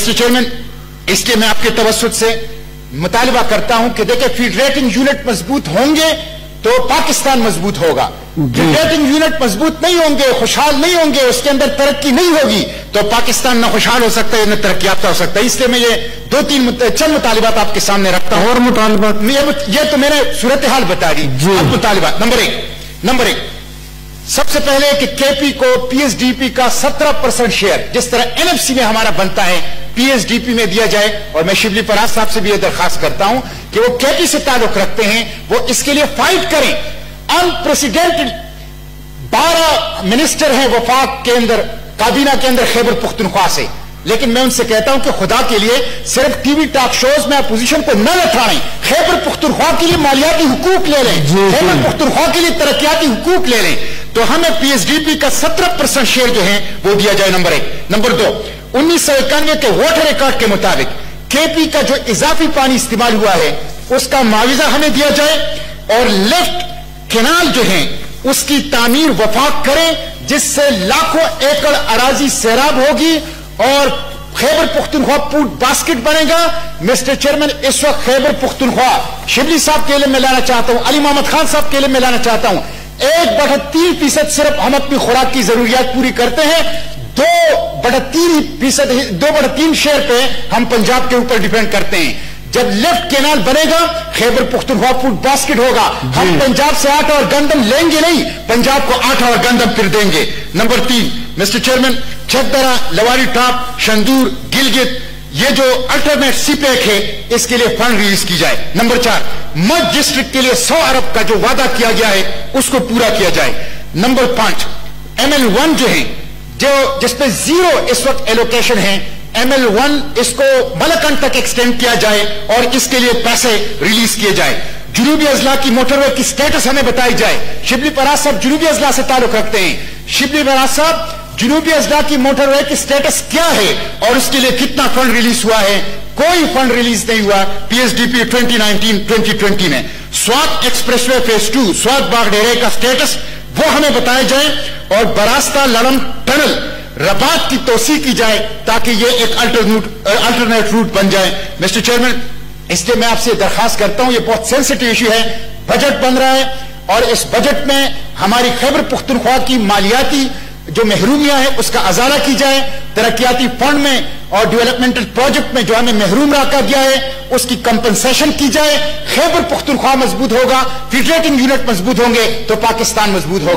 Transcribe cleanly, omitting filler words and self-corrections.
Mister chairman, इसलिए मैं आपके तवज्जुह से मुतालबा करता हूं कि देखिए फिल्टरेटिंग यूनिट मजबूत होंगे तो पाकिस्तान मजबूत होगा। फिल्टरेटिंग यूनिट मजबूत नहीं होंगे, खुशहाल नहीं होंगे, उसके अंदर तरक्की नहीं होगी तो पाकिस्तान न खुशहाल हो सकता है न तरक्की याफ्ता हो सकता है। इसलिए मैं ये चंद मुतालिबात आपके सामने रखता हूं। और मुतालिबात ये तो मैंने सूरत हाल बता दी। अब मुतालिबात नंबर एक सबसे पहले कि केपी को पीएसडीपी का 17% शेयर जिस तरह एनएफसी में हमारा बनता है पीएसडीपी में दिया जाए। और मैं शिबली फराज साहब से भी यह दरखास्त करता हूं कि वो केपी से ताल्लुक रखते हैं, वो इसके लिए फाइट करें। अनप्रेसिडेंटेड 12 मिनिस्टर हैं वफाक के अंदर, काबीना के अंदर खैबर पुख्तनख्वा से, लेकिन मैं उनसे कहता हूं कि खुदा के लिए सिर्फ टीवी टॉक शोज में अपोजिशन को न लठाएं। खैबर पुख्तनख्वा के लिए मालियाती हुकूक ले लें, खैबर पुख्तनख्वा के लिए तरक्याती हुकूक ले लें, तो हमें पीएसडीपी का 17% शेयर जो है वो दिया जाए। नंबर एक। नंबर दो, 1991 के वोटर रिकॉर्ड के मुताबिक केपी का जो इजाफी पानी इस्तेमाल हुआ है उसका मुआवजा हमें दिया जाए और लेफ्ट कैनाल जो है उसकी तामीर वफाक करें जिससे लाखों एकड़ अराजी सैराब होगी और खैबर पुख्तनख्वा फूड बास्केट बनेगा। मिस्टर चेयरमैन, इस वक्त खैबर पुख्तनख्वा शिबली साहब के लिए मैं लाना चाहता हूं, अली मोहम्मद खान साहब के लिए मैं लाना चाहता हूं, 1/3% सिर्फ हम अपनी खुराक की जरूरियात पूरी करते हैं, 2/3 शेयर पे हम पंजाब के ऊपर डिपेंड करते हैं। जब लेफ्ट कैनाल बनेगा खैबर पुख्तनख्वा फूड बास्केट होगा, हम पंजाब से आटा और गंदम लेंगे नहीं, पंजाब को आटा और गंदम फिर देंगे। Number 3, mister chairman, Chakdara, Lowari Top, Shandur, Gilgit, ये जो अल्टरनेट सीपैक है इसके लिए फंड रिलीज की जाए। नंबर 4, मध्य डिस्ट्रिक्ट के लिए 100 अरब का जो वादा किया गया है उसको पूरा किया जाए। नंबर 5, ML1 जो है जिसपे 0 इस वक्त एलोकेशन है, ML1 इसको मलकन तक एक्सटेंड किया जाए और इसके लिए पैसे रिलीज किए जाए। जुनूबी अजला की मोटरवे की स्टेटस हमें बताई जाए। शिबली फराज साहब जुनूबी अजला से ताल्लुक रखते हैं। शिबली फराज साहब, जुनूबी अजला की मोटरवे की स्टेटस क्या है और उसके लिए कितना फंड रिलीज हुआ है? कोई फंड रिलीज नहीं हुआ पीएसडीपी 2019-2020 में। स्वात एक्सप्रेसवे फेज 2 स्वात बाग डेरे का स्टेटस वो हमें बताया जाए और बरास्ता लड़म टनल रबात की तोसी की जाए ताकि ये एक अल्टरनेट रूट बन जाए। मिस्टर चेयरमैन, इसलिए मैं आपसे दरखास्त करता हूं, ये बहुत सेंसिटिव इशू है। बजट बन रहा है और इस बजट में हमारी खैबर पुख्तनख्वा की मालियाती जो महरूमियां है उसका अजाला की जाए। तरक्याती फंड में और डेवलपमेंटल प्रोजेक्ट में जो हमें महरूम रखा गया है उसकी कंपनसेशन की जाए। खैबर पुख्तनख्वा मजबूत होगा, फिल्टरेटिंग यूनिट मजबूत होंगे तो पाकिस्तान मजबूत होगा।